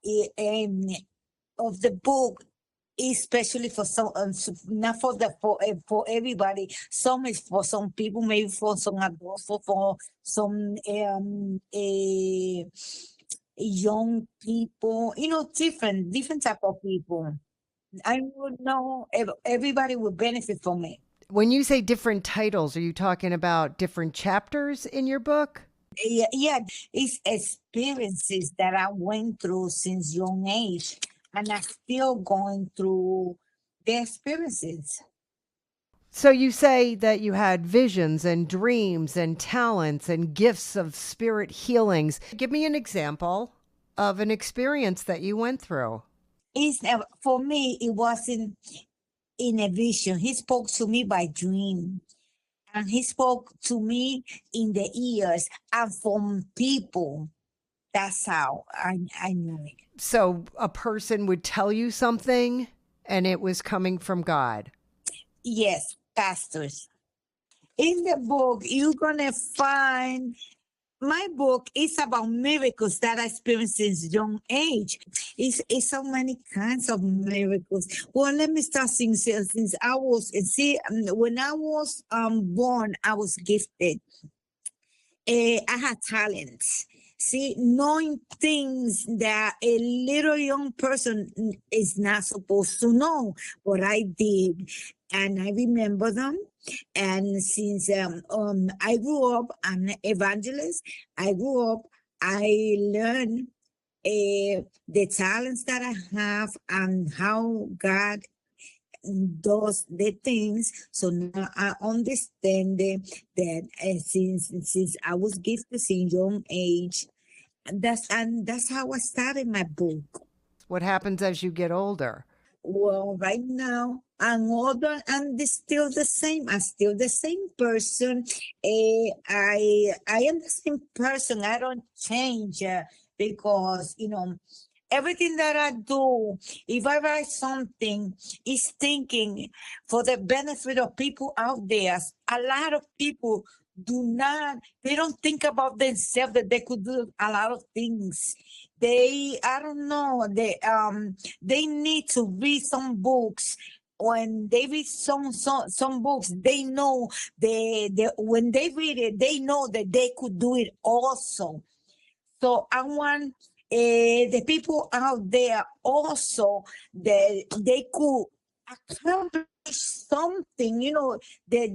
of the book, especially for some, not for everybody. Some is for some people, maybe for some adults, for some young people. Different type of people. I would know everybody would benefit from it. When you say different titles, are you talking about different chapters in your book? Yeah, it's experiences that I went through since young age. And I'm still going through the experiences. So you say that you had visions and dreams and talents and gifts of spirit healings. Give me an example of an experience that you went through. For me, it wasn't in a vision. He spoke to me by dream. And he spoke to me in the ears and from people. That's how I knew it. So a person would tell you something and it was coming from God. Yes, pastors. In the book, you're going to find my book is about miracles that I experienced since young age. It's so many kinds of miracles. Well, let me start since I was, when I was born, I was gifted. I had talents. See, knowing things that a little young person is not supposed to know, but I did, and I remember them. And since I grew up, I'm an evangelist. I grew up, I learned the talents that I have and how God does the things. So now I understand that since I was gifted in young age, That's how I started my book. What happens as you get older? Well, right now I'm older and it's still the same. I'm still the same person. I am the same person. I don't change because everything that I do, if I write something, is thinking for the benefit of people out there. A lot of people they don't think about themselves that they could do a lot of things. I don't know, they need to read some books. When they read some books, they know when they read it, they know that they could do it also. So I want the people out there also that they could accomplish something, they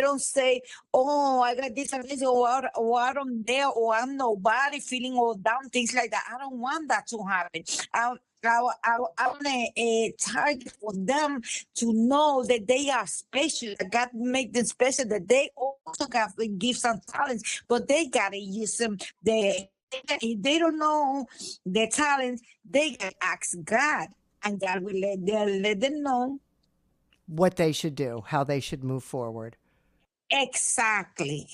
don't say, oh, I got this and this, or I don't there, or I'm nobody, feeling all down, things like that. I don't want that to happen. I want to target for them to know that they are special, that God made them special, that they also got gifts and talents, but they got to use them. If they don't know their talents, they can ask God, and God will let them know What they should do, how they should move forward. exactly,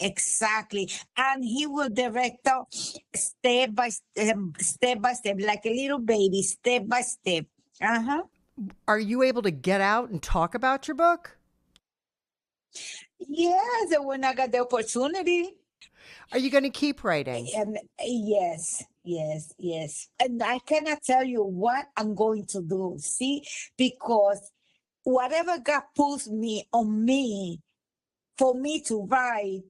and He will direct us step by step, like a little baby, step by step. Are you able to get out and talk about your book? Yes, when I got the opportunity. Are you going to keep writing? Yes. And I cannot tell you what I'm going to do. See, because whatever God puts on me for me to write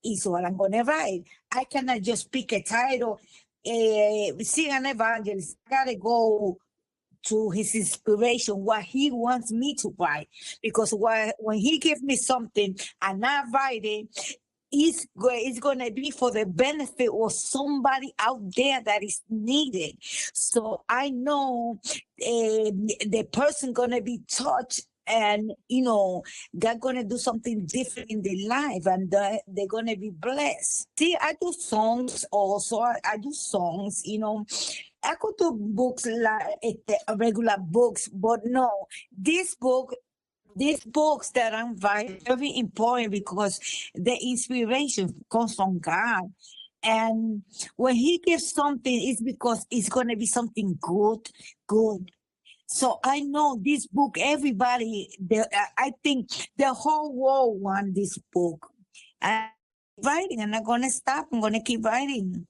is what I'm going to write. I cannot just pick a title. See, an evangelist, I got to go to his inspiration, what he wants me to write. Because when he gives me something and I write it, it's going to be for the benefit of somebody out there that is needed. So I know the person going to be touched, and God going to do something different in their life, and they're going to be blessed. See, I do songs also. I do songs, I could do books like regular books, but no, these books that I'm writing are very important because the inspiration comes from God. And when He gives something, it's because it's going to be something good. So I know this book, everybody, I think the whole world wants this book. I'm writing, and I'm going to stop. I'm going to keep writing.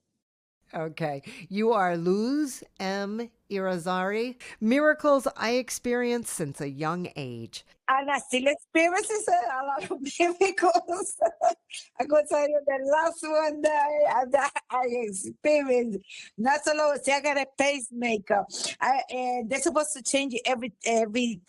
Okay. You are Luz M. Irizarry. Miracles I experienced since a young age. And I still experience a lot of miracles. I'm going to tell you the last one that I experienced. Not so long. See, I got a pacemaker. They're supposed to change it every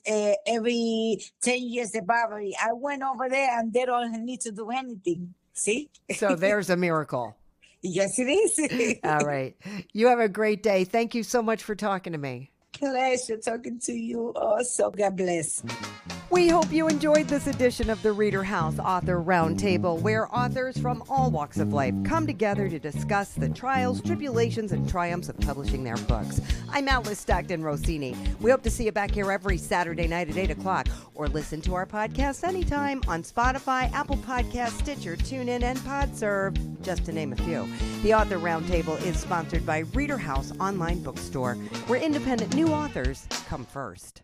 10 years, the battery. I went over there and they don't need to do anything. See? So there's a miracle. Yes, it is. All right. You have a great day. Thank you so much for talking to me. Pleasure talking to you also. God bless. We hope you enjoyed this edition of the ReaderHouse Author Roundtable, where authors from all walks of life come together to discuss the trials, tribulations, and triumphs of publishing their books. I'm Alice Stockton Rossini. We hope to see you back here every Saturday night at 8 o'clock, or listen to our podcast anytime on Spotify, Apple Podcasts, Stitcher, TuneIn, and PodServe, just to name a few. The Author Roundtable is sponsored by ReaderHouse Online Bookstore, where independent new authors come first.